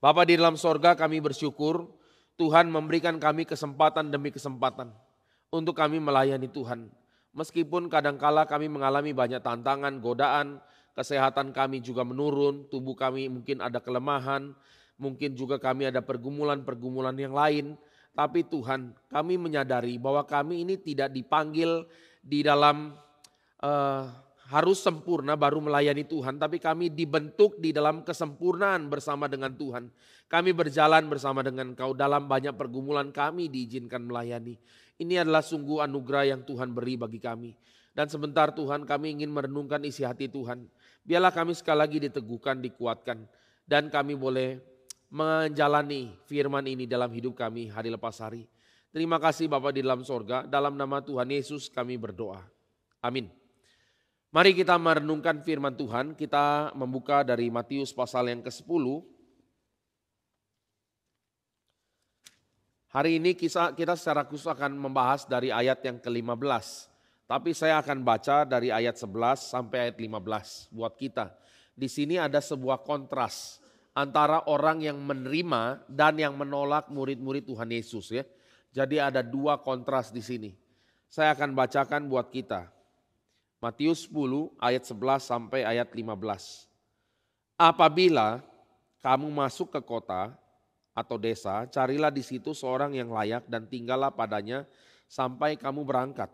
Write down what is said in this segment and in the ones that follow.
Bapa di dalam sorga, kami bersyukur Tuhan memberikan kami kesempatan demi kesempatan untuk kami melayani Tuhan. Meskipun kadangkala kami mengalami banyak tantangan, godaan, kesehatan kami juga menurun, tubuh kami mungkin ada kelemahan, mungkin juga kami ada pergumulan-pergumulan yang lain. Tapi Tuhan, kami menyadari bahwa kami ini tidak dipanggil di dalam harus sempurna baru melayani Tuhan, tapi kami dibentuk di dalam kesempurnaan bersama dengan Tuhan. Kami berjalan bersama dengan Engkau dalam banyak pergumulan kami diizinkan melayani. Ini adalah sungguh anugerah yang Tuhan beri bagi kami. Dan sebentar Tuhan, kami ingin merenungkan isi hati Tuhan. Biarlah kami sekali lagi diteguhkan, dikuatkan, dan kami boleh menjalani firman ini dalam hidup kami hari lepas hari. Terima kasih Bapa di dalam sorga, dalam nama Tuhan Yesus kami berdoa. Amin. Mari kita merenungkan firman Tuhan, kita membuka dari Matius pasal yang ke-10. Hari ini kita secara khusus akan membahas dari ayat yang ke-15. Tapi saya akan baca dari ayat 11 sampai ayat 15 buat kita. Di sini ada sebuah kontras antara orang yang menerima dan yang menolak murid-murid Tuhan Yesus ya. Jadi ada dua kontras di sini. Saya akan bacakan buat kita. Matius 10 ayat 11 sampai ayat 15. Apabila kamu masuk ke kota atau desa, carilah di situ seorang yang layak dan tinggallah padanya sampai kamu berangkat.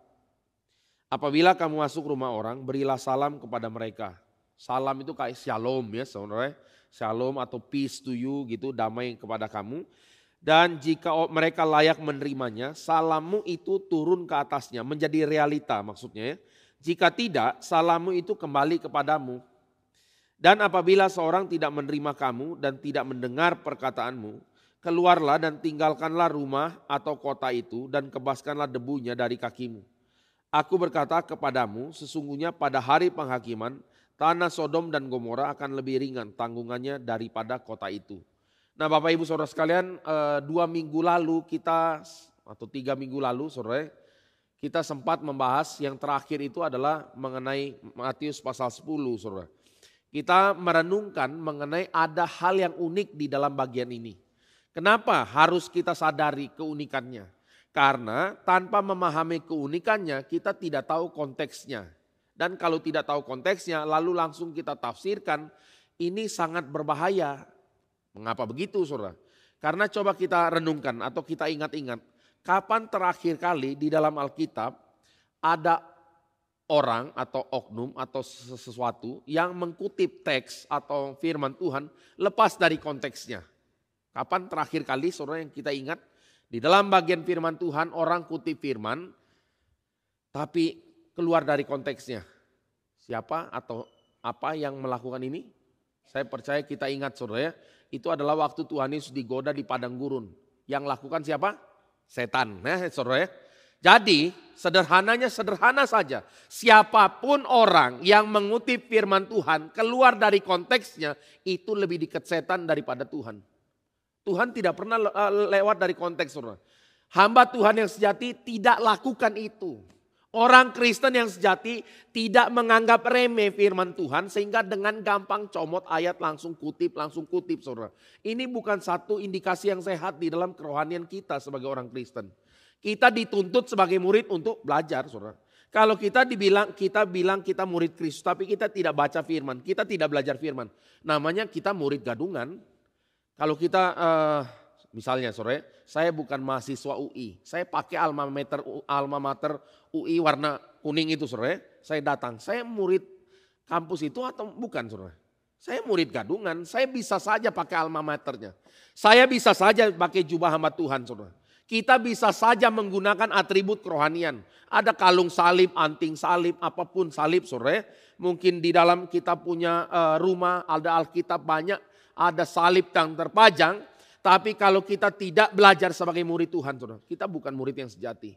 Apabila kamu masuk rumah orang, berilah salam kepada mereka. Salam itu kayak shalom ya saudara. Shalom atau peace to you gitu, damai kepada kamu. Dan jika mereka layak menerimanya, salammu itu turun ke atasnya, menjadi realita maksudnya ya. Jika tidak, salammu itu kembali kepadamu. Dan apabila seorang tidak menerima kamu dan tidak mendengar perkataanmu, keluarlah dan tinggalkanlah rumah atau kota itu dan kebaskanlah debunya dari kakimu. Aku berkata kepadamu, sesungguhnya pada hari penghakiman, tanah Sodom dan Gomora akan lebih ringan tanggungannya daripada kota itu. Nah Bapak Ibu Saudara sekalian, 2 minggu lalu kita, atau 3 minggu lalu saudara, kita sempat membahas yang terakhir itu adalah mengenai Matius pasal 10 saudara. Kita merenungkan mengenai ada hal yang unik di dalam bagian ini. Kenapa harus kita sadari keunikannya? Karena tanpa memahami keunikannya kita tidak tahu konteksnya. Dan kalau tidak tahu konteksnya lalu langsung kita tafsirkan, ini sangat berbahaya. Mengapa begitu saudara? Karena coba kita renungkan atau kita ingat-ingat. Kapan terakhir kali di dalam Alkitab ada orang atau oknum atau sesuatu yang mengkutip teks atau firman Tuhan lepas dari konteksnya? Kapan terakhir kali saudara yang kita ingat di dalam bagian firman Tuhan orang kutip firman tapi keluar dari konteksnya? Siapa atau apa yang melakukan ini? Saya percaya kita ingat saudara ya, itu adalah waktu Tuhan Yesus digoda di padang gurun. Yang lakukan siapa? Setan, saudara ya. Jadi sederhananya sederhana saja. Siapapun orang yang mengutip firman Tuhan keluar dari konteksnya itu lebih dekat setan daripada Tuhan. Tuhan tidak pernah lewat dari konteks saudara. Hamba Tuhan yang sejati tidak lakukan itu. Orang Kristen yang sejati tidak menganggap remeh firman Tuhan sehingga dengan gampang comot ayat langsung kutip saudara. Ini bukan satu indikasi yang sehat di dalam kerohanian kita sebagai orang Kristen. Kita dituntut sebagai murid untuk belajar saudara. Kalau kita bilang kita murid Kristus tapi kita tidak baca firman, kita tidak belajar firman. Namanya kita murid gadungan. Kalau kita misalnya saudara, saya bukan mahasiswa UI, saya pakai alma mater UI warna kuning itu saudara, saya datang, saya murid kampus itu atau bukan saudara? Saya murid gadungan, saya bisa saja pakai alma maternya, saya bisa saja pakai jubah hamba Tuhan saudara. Kita bisa saja menggunakan atribut kerohanian, ada kalung salib, anting salib, apapun salib saudara. Mungkin di dalam kita punya rumah ada Alkitab banyak, ada salib yang terpajang. Tapi kalau kita tidak belajar sebagai murid Tuhan, saudara, kita bukan murid yang sejati.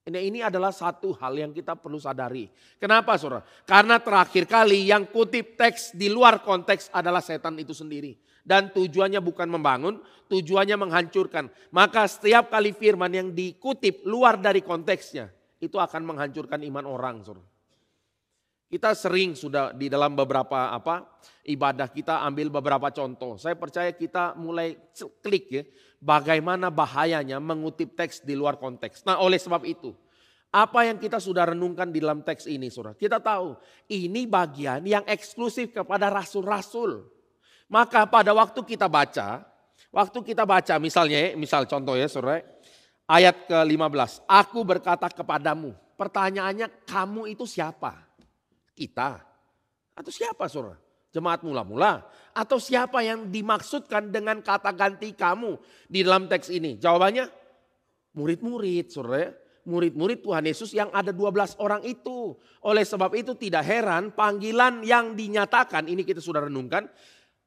Ini adalah satu hal yang kita perlu sadari. Kenapa saudara? Karena terakhir kali yang kutip teks di luar konteks adalah setan itu sendiri. Dan tujuannya bukan membangun, tujuannya menghancurkan. Maka setiap kali firman yang dikutip luar dari konteksnya, itu akan menghancurkan iman orang saudara. Kita sering sudah di dalam beberapa ibadah kita ambil beberapa contoh. Saya percaya kita mulai klik ya, bagaimana bahayanya mengutip teks di luar konteks. Nah, oleh sebab itu, apa yang kita sudah renungkan di dalam teks ini, Saudara, kita tahu ini bagian yang eksklusif kepada rasul-rasul. Maka pada waktu kita baca misal contoh ya, Saudara, ayat ke-15, aku berkata kepadamu. Pertanyaannya, kamu itu siapa? Kita atau siapa, Saudara? Jemaat mula-mula atau siapa yang dimaksudkan dengan kata ganti kamu di dalam teks ini? Jawabannya murid-murid, Saudara. Murid-murid Tuhan Yesus yang ada 12 orang itu. Oleh sebab itu tidak heran panggilan yang dinyatakan, ini kita sudah renungkan,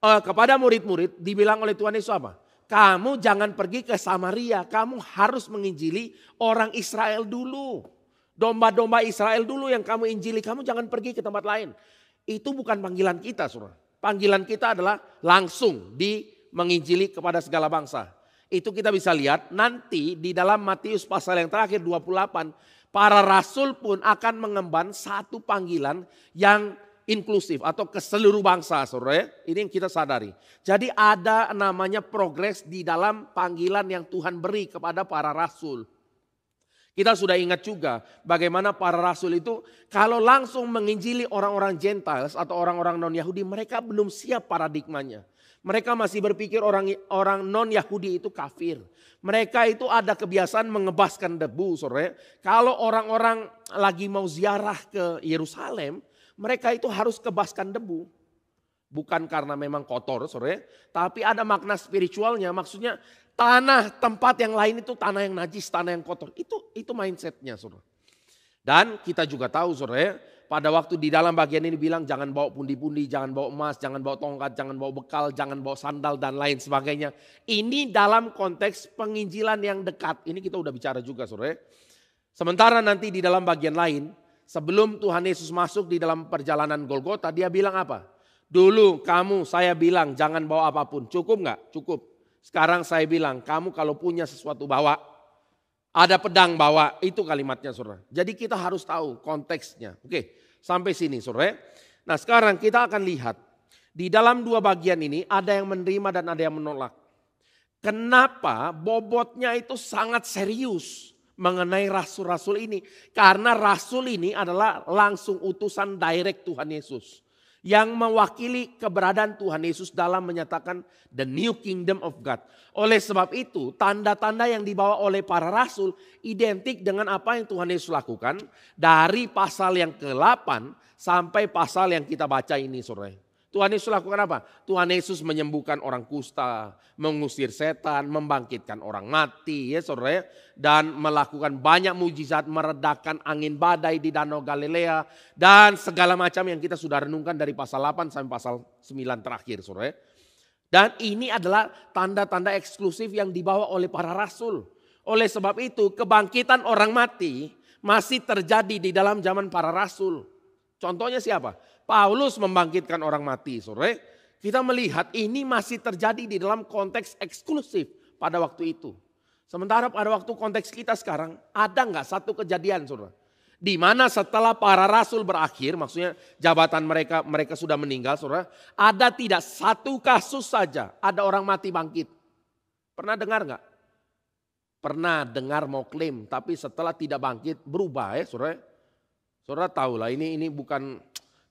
kepada murid-murid dibilang oleh Tuhan Yesus apa? Kamu jangan pergi ke Samaria, kamu harus menginjili orang Israel dulu. Domba-domba Israel dulu yang kamu injili, kamu jangan pergi ke tempat lain. Itu bukan panggilan kita, Saudara. Panggilan kita adalah langsung menginjili kepada segala bangsa. Itu kita bisa lihat nanti di dalam Matius pasal yang terakhir 28. Para rasul pun akan mengemban satu panggilan yang inklusif atau ke seluruh bangsa, Saudara. Ini yang kita sadari. Jadi ada namanya progres di dalam panggilan yang Tuhan beri kepada para rasul. Kita sudah ingat juga bagaimana para rasul itu kalau langsung menginjili orang-orang Gentiles atau orang-orang non-Yahudi, mereka belum siap paradigmanya. Mereka masih berpikir orang non-Yahudi itu kafir. Mereka itu ada kebiasaan mengebaskan debu, Saudara. Kalau orang-orang lagi mau ziarah ke Yerusalem, mereka itu harus kebaskan debu. Bukan karena memang kotor, Saudara, tapi ada makna spiritualnya. Maksudnya tanah tempat yang lain itu tanah yang najis, tanah yang kotor. Itu mindsetnya, Saudara. Dan kita juga tahu, Saudara, pada waktu di dalam bagian ini bilang jangan bawa pundi-pundi, jangan bawa emas, jangan bawa tongkat, jangan bawa bekal, jangan bawa sandal dan lain sebagainya. Ini dalam konteks penginjilan yang dekat. Ini kita udah bicara juga, Saudara. Sementara nanti di dalam bagian lain, sebelum Tuhan Yesus masuk di dalam perjalanan Golgota, dia bilang apa? Dulu saya bilang jangan bawa apapun. Cukup nggak? Cukup. Sekarang saya bilang kamu kalau punya sesuatu bawa. Ada pedang bawa. Itu kalimatnya, Saudara. Jadi kita harus tahu konteksnya. Oke, sampai sini, Saudara. Nah, sekarang kita akan lihat. Di dalam dua bagian ini ada yang menerima dan ada yang menolak. Kenapa bobotnya itu sangat serius mengenai rasul-rasul ini? Karena rasul ini adalah langsung utusan direct Tuhan Yesus. Yang mewakili keberadaan Tuhan Yesus dalam menyatakan the new kingdom of God. Oleh sebab itu tanda-tanda yang dibawa oleh para rasul identik dengan apa yang Tuhan Yesus lakukan dari pasal yang ke-8 sampai pasal yang kita baca ini, Saudara. Tuhan Yesus lakukan apa? Tuhan Yesus menyembuhkan orang kusta, mengusir setan, membangkitkan orang mati, ya Saudara, dan melakukan banyak mujizat, meredakan angin badai di Danau Galilea dan segala macam yang kita sudah renungkan dari pasal 8 sampai pasal 9 terakhir, Saudara. Dan ini adalah tanda-tanda eksklusif yang dibawa oleh para rasul. Oleh sebab itu, kebangkitan orang mati masih terjadi di dalam zaman para rasul. Contohnya siapa? Paulus membangkitkan orang mati, Saudara. Kita melihat ini masih terjadi di dalam konteks eksklusif pada waktu itu. Sementara pada waktu konteks kita sekarang, ada nggak satu kejadian, Saudara? Di mana setelah para rasul berakhir, maksudnya jabatan mereka sudah meninggal, Saudara. Ada tidak satu kasus saja ada orang mati bangkit. Pernah dengar nggak? Pernah dengar mau klaim, tapi setelah tidak bangkit berubah, ya Saudara. Saudara tahu lah ini bukan,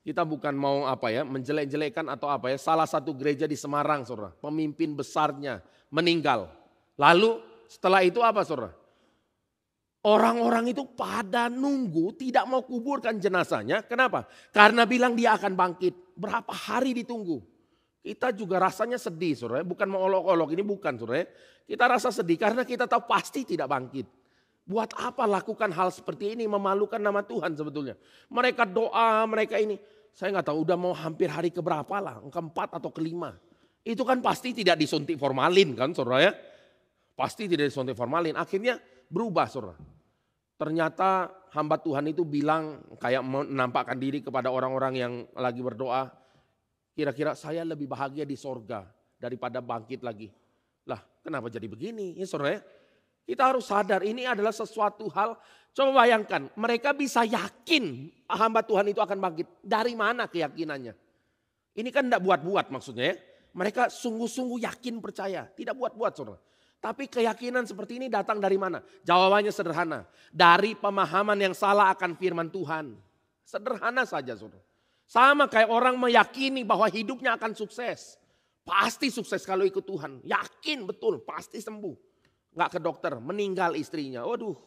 kita bukan mau menjelek-jelekan atau salah satu gereja di Semarang, Saudara, pemimpin besarnya meninggal. Lalu setelah itu apa, Saudara? Orang-orang itu pada nunggu tidak mau kuburkan jenazahnya. Kenapa? Karena bilang dia akan bangkit. Berapa hari ditunggu? Kita juga rasanya sedih, Saudara. Bukan mau olok-olok, ini bukan, Saudara. Kita rasa sedih karena kita tahu pasti tidak bangkit. Buat apa lakukan hal seperti ini, memalukan nama Tuhan sebetulnya. Mereka doa, mereka ini. Saya nggak tahu udah mau hampir hari keberapa lah, keempat atau kelima. Itu kan pasti tidak disuntik formalin kan, Saudara ya. Pasti tidak disuntik formalin. Akhirnya berubah, Saudara. Ternyata hamba Tuhan itu bilang kayak menampakkan diri kepada orang-orang yang lagi berdoa. Kira-kira saya lebih bahagia di sorga daripada bangkit lagi. Lah kenapa jadi begini ya, Saudara ya? Kita harus sadar ini adalah sesuatu hal. Coba bayangkan, mereka bisa yakin hamba Tuhan itu akan bangkit. Dari mana keyakinannya? Ini kan tidak buat-buat maksudnya ya. Mereka sungguh-sungguh yakin percaya, tidak buat-buat saudara. Tapi keyakinan seperti ini datang dari mana? Jawabannya sederhana. Dari pemahaman yang salah akan firman Tuhan. Sederhana saja saudara. Sama kayak orang meyakini bahwa hidupnya akan sukses. Pasti sukses kalau ikut Tuhan. Yakin betul, pasti sembuh. Nggak ke dokter, meninggal istrinya. Waduh,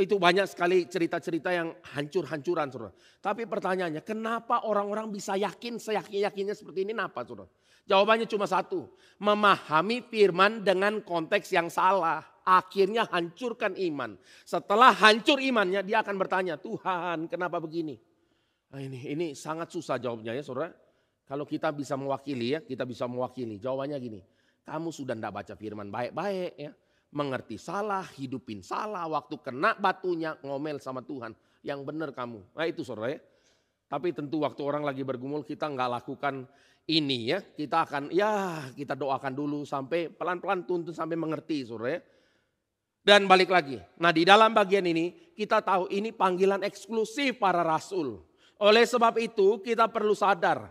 itu banyak sekali cerita-cerita yang hancur-hancuran saudara. Tapi pertanyaannya, kenapa orang-orang bisa yakin seyakin-yakinnya seperti ini? Kenapa saudara? Jawabannya cuma satu, memahami firman dengan konteks yang salah. Akhirnya hancurkan iman. Setelah hancur imannya, dia akan bertanya, Tuhan kenapa begini? Nah, ini sangat susah jawabnya ya saudara. Kalau kita bisa mewakili ya, kita bisa mewakili. Jawabannya gini, kamu sudah tidak baca firman baik-baik ya. Mengerti salah, hidupin salah. Waktu kena batunya ngomel sama Tuhan. Yang benar kamu. Nah itu saudara ya. Tapi tentu waktu orang lagi bergumul kita nggak lakukan ini ya. Kita akan kita doakan dulu sampai pelan-pelan tuntun sampai mengerti saudara ya. Dan balik lagi. Nah di dalam bagian ini kita tahu ini panggilan eksklusif para rasul. Oleh sebab itu kita perlu sadar.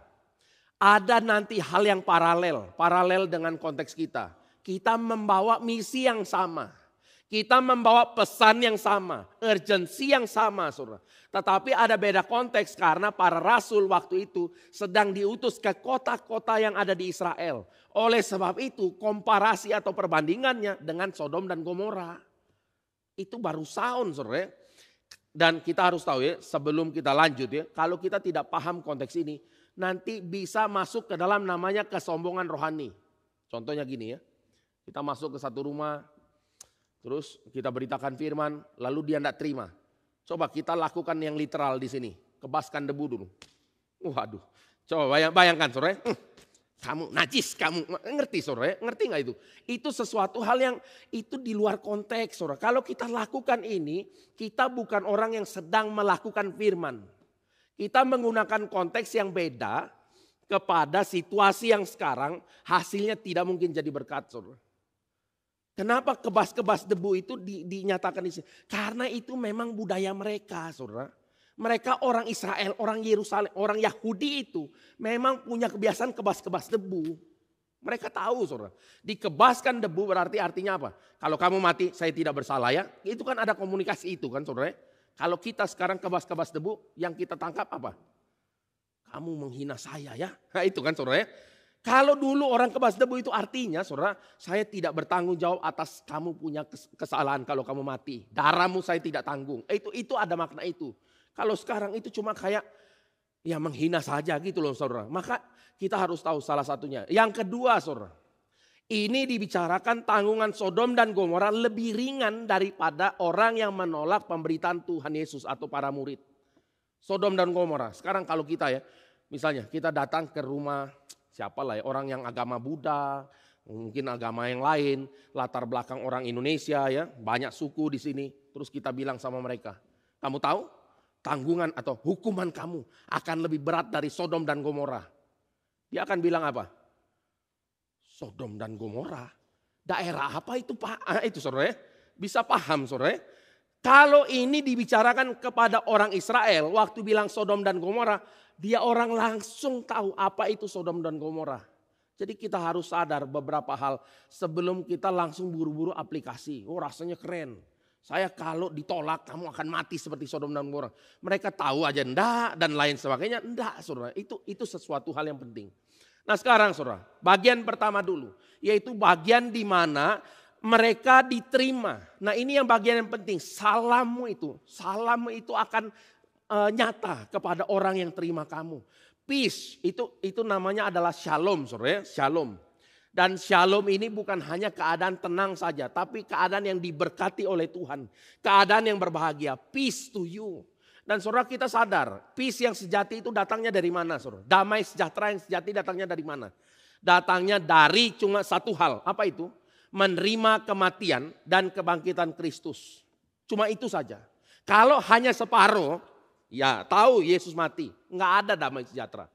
Ada nanti hal yang paralel dengan konteks kita. Kita membawa misi yang sama. Kita membawa pesan yang sama. Urgensi yang sama saudara. Tetapi ada beda konteks karena para rasul waktu itu sedang diutus ke kota-kota yang ada di Israel. Oleh sebab itu komparasi atau perbandingannya dengan Sodom dan Gomora. Itu baru sound saudara. Dan kita harus tahu ya sebelum kita lanjut ya. Kalau kita tidak paham konteks ini. Nanti bisa masuk ke dalam namanya kesombongan rohani. Contohnya gini ya. Kita masuk ke satu rumah, terus kita beritakan firman, lalu dia tidak terima. Coba kita lakukan yang literal di sini, kebaskan debu dulu. Waduh, coba bayangkan saudara, kamu najis, kamu ngerti saudara, ngerti nggak itu? Itu sesuatu hal yang itu di luar konteks saudara. Kalau kita lakukan ini, kita bukan orang yang sedang melakukan firman. Kita menggunakan konteks yang beda kepada situasi yang sekarang hasilnya tidak mungkin jadi berkat saudara. Kenapa kebas-kebas debu itu dinyatakan di sini? Karena itu memang budaya mereka, saudara. Mereka orang Israel, orang Yerusalem, orang Yahudi itu memang punya kebiasaan kebas-kebas debu. Mereka tahu, saudara. Dikebaskan debu berarti artinya apa? Kalau kamu mati, saya tidak bersalah ya. Itu kan ada komunikasi itu kan, saudara. Kalau kita sekarang kebas-kebas debu, yang kita tangkap apa? Kamu menghina saya ya. Nah itu kan, saudara. Kalau dulu orang kebas debu itu artinya saudara, saya tidak bertanggung jawab atas kamu punya kesalahan kalau kamu mati. Darahmu saya tidak tanggung. Itu ada makna itu. Kalau sekarang itu cuma kayak ya menghina saja gitu loh saudara. Maka kita harus tahu salah satunya. Yang kedua saudara, ini dibicarakan tanggungan Sodom dan Gomora lebih ringan daripada orang yang menolak pemberitaan Tuhan Yesus atau para murid. Sodom dan Gomora. Sekarang kalau kita ya, misalnya kita datang ke rumah siapa lah ya, orang yang agama Buddha, mungkin agama yang lain, latar belakang orang Indonesia ya, banyak suku di sini. Terus kita bilang sama mereka, kamu tahu tanggungan atau hukuman kamu akan lebih berat dari Sodom dan Gomora. Dia akan bilang apa? Sodom dan Gomora, daerah apa itu Pak? Itu saudara ya, bisa paham saudara ya. Kalau ini dibicarakan kepada orang Israel, waktu bilang Sodom dan Gomora, dia orang langsung tahu apa itu Sodom dan Gomora. Jadi kita harus sadar beberapa hal sebelum kita langsung buru-buru aplikasi. Oh rasanya keren. Saya kalau ditolak kamu akan mati seperti Sodom dan Gomora. Mereka tahu aja enggak dan lain sebagainya. Enggak saudara, itu sesuatu hal yang penting. Nah sekarang saudara, bagian pertama dulu. Yaitu bagian di mana mereka diterima. Nah ini yang bagian yang penting. Salammu itu akan nyata kepada orang yang terima kamu. Peace itu namanya adalah shalom, saudara, shalom. Dan shalom ini bukan hanya keadaan tenang saja, tapi keadaan yang diberkati oleh Tuhan, keadaan yang berbahagia. Peace to you. Dan saudara kita sadar, peace yang sejati itu datangnya dari mana, saudara? Damai sejahtera yang sejati datangnya dari mana? Datangnya dari cuma satu hal, apa itu? Menerima kematian dan kebangkitan Kristus. Cuma itu saja. Kalau hanya separuh, ya tahu Yesus mati, nggak ada damai sejahtera.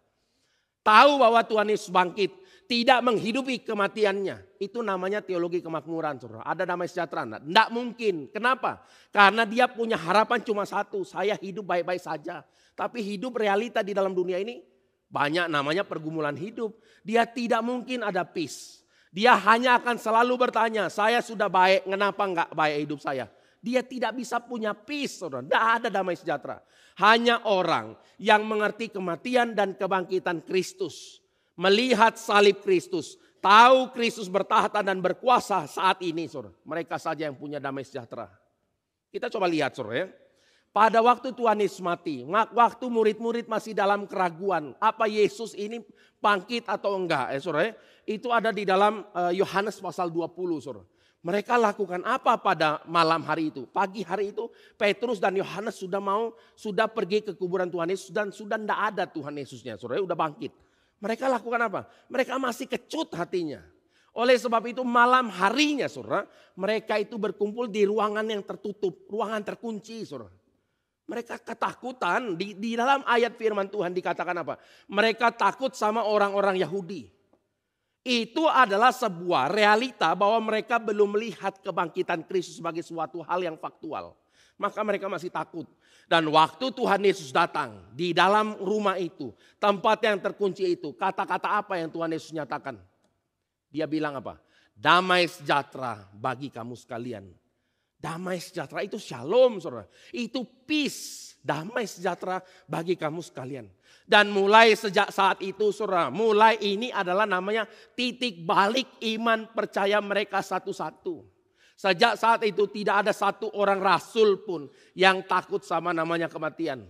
Tahu bahwa Tuhan Yesus bangkit, tidak menghidupi kematiannya. Itu namanya teologi kemakmuran, saudara. Ada damai sejahtera? Tidak mungkin. Kenapa? Karena dia punya harapan cuma satu. Saya hidup baik-baik saja. Tapi hidup realita di dalam dunia ini banyak namanya pergumulan hidup. Dia tidak mungkin ada peace. Dia hanya akan selalu bertanya, saya sudah baik, kenapa enggak baik hidup saya? Dia tidak bisa punya peace, saudara. Tidak ada damai sejahtera. Hanya orang yang mengerti kematian dan kebangkitan Kristus. Melihat salib Kristus, tahu Kristus bertahta dan berkuasa saat ini, saudara. Mereka saja yang punya damai sejahtera. Kita coba lihat, saudara, ya. Pada waktu Tuhan Yesus mati, waktu murid-murid masih dalam keraguan, apa Yesus ini bangkit atau enggak, saudara, ya. Itu ada di dalam Yohanes pasal 20, saudara. Mereka lakukan apa pada malam hari itu? Pagi hari itu Petrus dan Yohanes sudah pergi ke kuburan Tuhan Yesus dan sudah tidak ada Tuhan Yesusnya, saudara, sudah bangkit. Mereka lakukan apa? Mereka masih kecut hatinya. Oleh sebab itu malam harinya, saudara, mereka itu berkumpul di ruangan yang tertutup, ruangan terkunci, saudara. Mereka ketakutan. Di dalam ayat firman Tuhan dikatakan apa? Mereka takut sama orang-orang Yahudi. Itu adalah sebuah realita bahwa mereka belum melihat kebangkitan Kristus sebagai suatu hal yang faktual. Maka mereka masih takut. Dan waktu Tuhan Yesus datang di dalam rumah itu, tempat yang terkunci itu, kata-kata apa yang Tuhan Yesus nyatakan? Dia bilang apa? Damai sejahtera bagi kamu sekalian. Damai sejahtera itu shalom, saudara. Itu peace, damai sejahtera bagi kamu sekalian. Dan mulai sejak saat itu, saudara, mulai ini adalah namanya titik balik iman percaya mereka satu-satu. Sejak saat itu tidak ada satu orang rasul pun yang takut sama namanya kematian.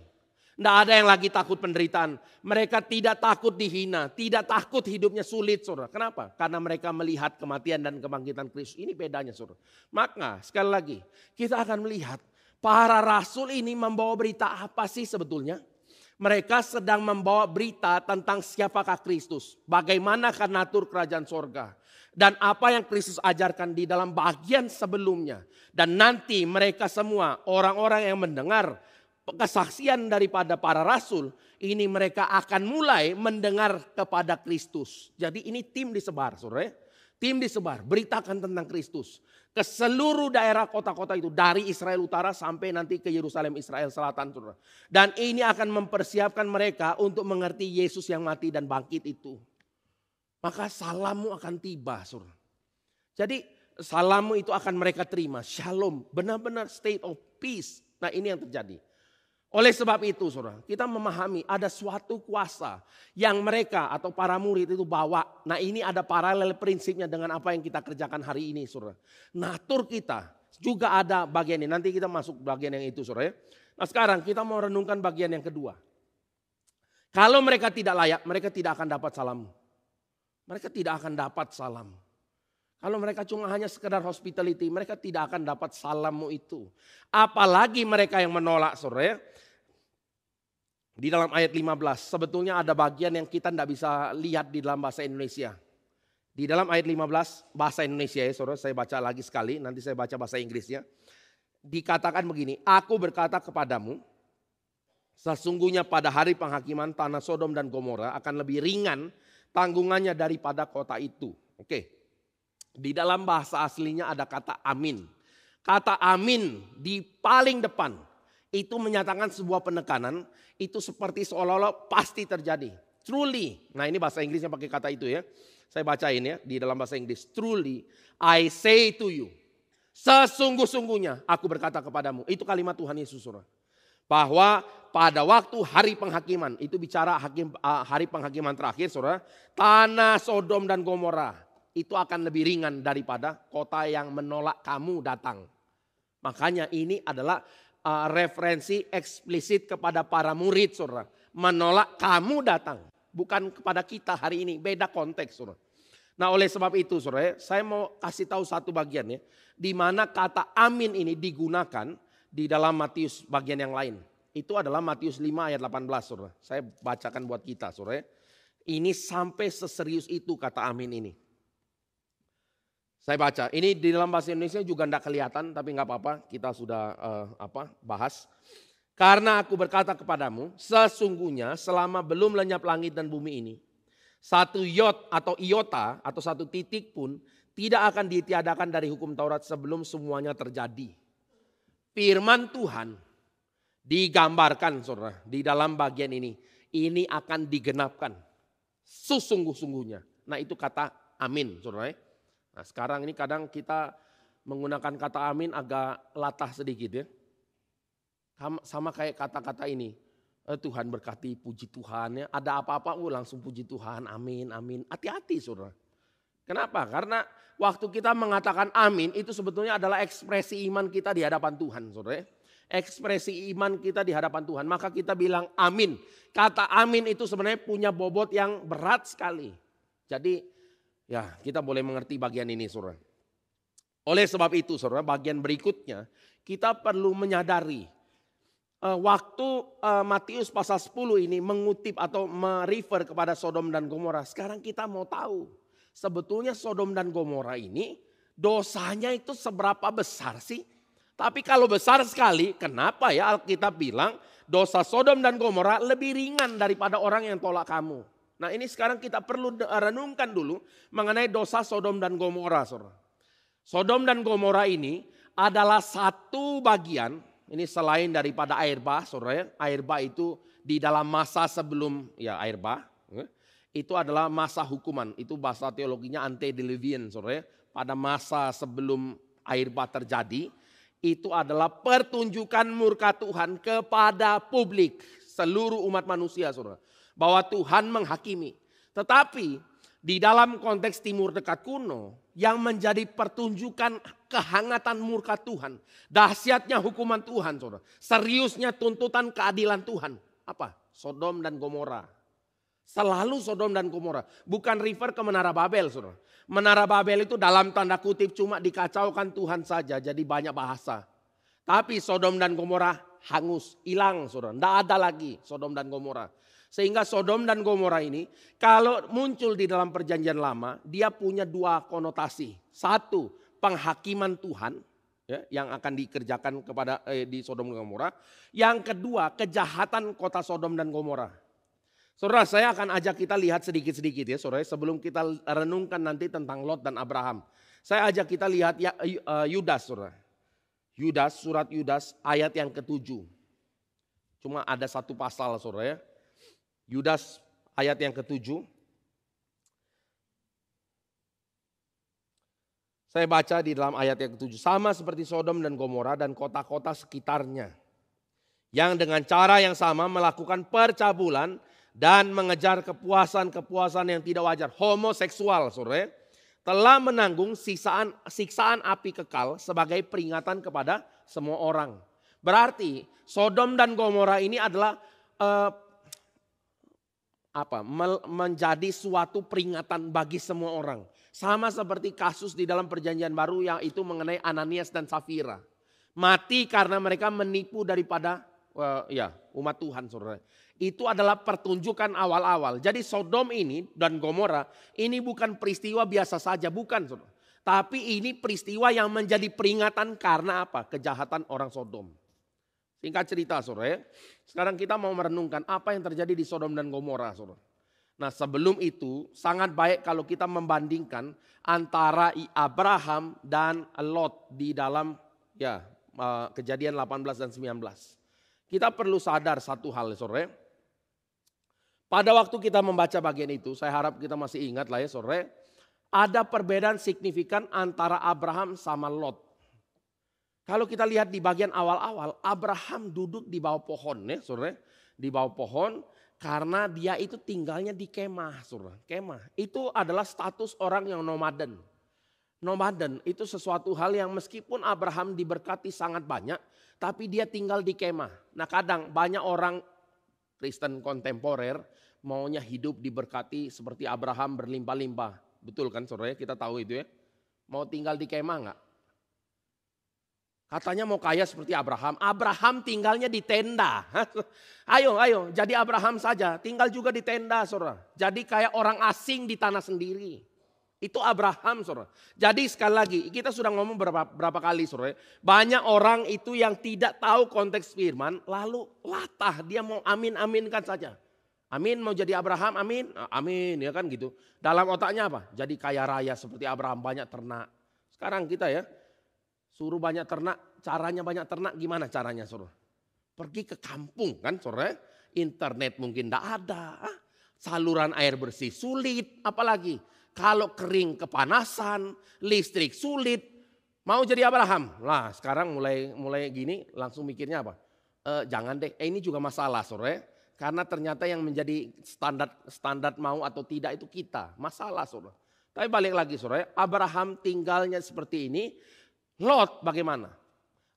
Tidak ada yang lagi takut penderitaan. Mereka tidak takut dihina, tidak takut hidupnya sulit, saudara. Kenapa? Karena mereka melihat kematian dan kebangkitan Kristus. Ini bedanya, saudara. Maka sekali lagi kita akan melihat para rasul ini membawa berita apa sih sebetulnya? Mereka sedang membawa berita tentang siapakah Kristus. Bagaimanakah natur kerajaan sorga. Dan apa yang Kristus ajarkan di dalam bagian sebelumnya. Dan nanti mereka semua orang-orang yang mendengar kesaksian daripada para rasul. Ini mereka akan mulai mendengar kepada Kristus. Jadi ini tim disebar, saudara. Tim disebar, beritakan tentang Kristus. Ke seluruh daerah kota-kota itu. Dari Israel Utara sampai nanti ke Yerusalem Israel Selatan, saudara. Dan ini akan mempersiapkan mereka untuk mengerti Yesus yang mati dan bangkit itu. Maka salammu akan tiba, saudara. Jadi salammu itu akan mereka terima. Shalom, benar-benar state of peace. Nah ini yang terjadi. Oleh sebab itu, saudara, kita memahami ada suatu kuasa yang mereka atau para murid itu bawa. Nah ini ada paralel prinsipnya dengan apa yang kita kerjakan hari ini, saudara. Natur kita juga ada bagian ini. Nanti kita masuk bagian yang itu, saudara. Nah sekarang kita mau renungkan bagian yang kedua. Kalau mereka tidak layak, mereka tidak akan dapat salammu. Mereka tidak akan dapat salam. Kalau mereka cuma hanya sekedar hospitality, mereka tidak akan dapat salammu itu. Apalagi mereka yang menolak, saudara. Di dalam ayat 15, sebetulnya ada bagian yang kita tidak bisa lihat di dalam bahasa Indonesia. Di dalam ayat 15, bahasa Indonesia ya saudara, saya baca lagi sekali, nanti saya baca bahasa Inggrisnya. Dikatakan begini, aku berkata kepadamu, sesungguhnya pada hari penghakiman tanah Sodom dan Gomora akan lebih ringan tanggungannya daripada kota itu. Oke. Di dalam bahasa aslinya ada kata amin. Kata amin di paling depan itu menyatakan sebuah penekanan. Itu seperti seolah-olah pasti terjadi. Truly. Nah ini bahasa Inggrisnya pakai kata itu ya. Saya bacain ya di dalam bahasa Inggris. Truly I say to you. Sesungguh-sungguhnya aku berkata kepadamu. Itu kalimat Tuhan Yesus, saudara. Bahwa pada waktu hari penghakiman, itu bicara hari penghakiman terakhir, saudara, tanah Sodom dan Gomora itu akan lebih ringan daripada kota yang menolak kamu datang. Makanya ini adalah referensi eksplisit kepada para murid, saudara. Menolak kamu datang, bukan kepada kita hari ini, beda konteks, saudara. Nah oleh sebab itu, saudara, saya mau kasih tahu satu bagian ya, di mana kata amin ini digunakan di dalam Matius bagian yang lain. Itu adalah Matius 5 ayat 18, saudara. Saya bacakan buat kita, saudara. Ini sampai seserius itu kata amin ini. Saya baca, ini di dalam bahasa Indonesia juga tidak kelihatan, tapi nggak apa-apa, kita sudah bahas. Karena aku berkata kepadamu, sesungguhnya selama belum lenyap langit dan bumi ini, Satu yot atau iota atau satu titik pun tidak akan ditiadakan dari hukum Taurat sebelum semuanya terjadi. Firman Tuhan digambarkan saudara di dalam bagian ini. Ini akan digenapkan sesungguh-sungguhnya. Nah itu kata amin saudara. Nah sekarang ini kadang kita menggunakan kata amin agak latah sedikit ya. Sama kayak kata-kata ini. Tuhan berkati, puji Tuhan ya. Ada apa-apa langsung puji Tuhan, amin, amin. Hati-hati saudara. Kenapa? Karena waktu kita mengatakan amin itu sebetulnya adalah ekspresi iman kita di hadapan Tuhan saudara. Ekspresi iman kita di hadapan Tuhan. Maka kita bilang amin. Kata amin itu sebenarnya punya bobot yang berat sekali. Jadi ya kita boleh mengerti bagian ini saudara. Oleh sebab itu saudara bagian berikutnya kita perlu menyadari. Waktu Matius pasal 10 ini mengutip atau merefer kepada Sodom dan Gomora. Sekarang kita mau tahu sebetulnya Sodom dan Gomora ini dosanya itu seberapa besar sih? Tapi kalau besar sekali kenapa ya Alkitab bilang dosa Sodom dan Gomora lebih ringan daripada orang yang tolak kamu. Nah ini sekarang kita perlu renungkan dulu mengenai dosa Sodom dan Gomora. Sodom dan Gomora ini adalah satu bagian. Ini selain daripada air bah, saudara ya. Air bah itu di dalam masa sebelum ya air bah. Itu adalah masa hukuman. Itu bahasa teologinya antediluvian, saudara ya. Pada masa sebelum air bah terjadi. Itu adalah pertunjukan murka Tuhan kepada publik. Seluruh umat manusia, saudara. Bahwa Tuhan menghakimi. Tetapi di dalam konteks Timur Dekat kuno. Yang menjadi pertunjukan kehangatan murka Tuhan. Dahsyatnya hukuman Tuhan saudara. Seriusnya tuntutan keadilan Tuhan. Apa? Sodom dan Gomora. Selalu Sodom dan Gomora. Bukan refer ke Menara Babel saudara. Menara Babel itu dalam tanda kutip cuma dikacaukan Tuhan saja. Jadi banyak bahasa. Tapi Sodom dan Gomora hangus. Hilang saudara. Tidak ada lagi Sodom dan Gomora. Sehingga Sodom dan Gomora ini kalau muncul di dalam perjanjian lama dia punya dua konotasi. Satu penghakiman Tuhan ya, yang akan dikerjakan kepada di Sodom dan Gomora. Yang kedua kejahatan kota Sodom dan Gomora. Saudara saya akan ajak kita lihat sedikit-sedikit ya saudara sebelum kita renungkan nanti tentang Lot dan Abraham. Saya ajak kita lihat ya, Yudas saudara. Yudas surat Yudas ayat yang ke-7. Cuma ada satu pasal saudara ya. Yudas ayat yang ke-7. Saya baca di dalam ayat yang ke-7. Sama seperti Sodom dan Gomora dan kota-kota sekitarnya. Yang dengan cara yang sama melakukan percabulan dan mengejar kepuasan-kepuasan yang tidak wajar. Homoseksual saudara. Telah menanggung siksaan api kekal sebagai peringatan kepada semua orang. Berarti Sodom dan Gomora ini adalah menjadi suatu peringatan bagi semua orang. Sama seperti kasus di dalam perjanjian baru yang itu mengenai Ananias dan Safira. Mati karena mereka menipu daripada umat Tuhan saudara. Itu adalah pertunjukan awal-awal. Jadi Sodom ini dan Gomora ini bukan peristiwa biasa saja, bukan saudara. Tapi ini peristiwa yang menjadi peringatan karena apa? Kejahatan orang Sodom. Singkat cerita saudara ya. Sekarang kita mau merenungkan apa yang terjadi di Sodom dan Gomora saudara. Nah sebelum itu sangat baik kalau kita membandingkan antara Abraham dan Lot di dalam Kejadian 18 dan 19. Kita perlu sadar satu hal saudara. Pada waktu kita membaca bagian itu saya harap kita masih ingat lah ya saudara. Ada perbedaan signifikan antara Abraham sama Lot. Kalau kita lihat di bagian awal-awal, Abraham duduk di bawah pohon ya saudara. Di bawah pohon karena dia itu tinggalnya di kemah saudara. Kemah itu adalah status orang yang nomaden. Nomaden itu sesuatu hal yang meskipun Abraham diberkati sangat banyak. Tapi dia tinggal di kemah. Nah kadang banyak orang Kristen kontemporer maunya hidup diberkati seperti Abraham berlimpah-limpah. Betul kan saudara kita tahu itu ya. Mau tinggal di kemah enggak? Katanya mau kaya seperti Abraham. Abraham tinggalnya di tenda. Ayo jadi Abraham saja. Tinggal juga di tenda saudara. Jadi kayak orang asing di tanah sendiri. Itu Abraham saudara. Jadi sekali lagi kita sudah ngomong berapa kali saudara. Banyak orang itu yang tidak tahu konteks firman. Lalu latah dia mau amin-aminkan saja. Amin, mau jadi Abraham, amin. Amin, ya kan gitu. Dalam otaknya apa? Jadi kaya raya seperti Abraham, banyak ternak. Sekarang kita ya, suruh banyak ternak, caranya banyak ternak, gimana caranya suruh? Pergi ke kampung kan sore, internet mungkin tidak ada. Saluran air bersih sulit, apalagi kalau kering kepanasan, listrik sulit. Mau jadi Abraham? Lah sekarang mulai gini langsung mikirnya apa? Jangan deh, ini juga masalah sore. Karena ternyata yang menjadi standar mau atau tidak itu kita, masalah sore. Tapi balik lagi sore, Abraham tinggalnya seperti ini. Lot bagaimana?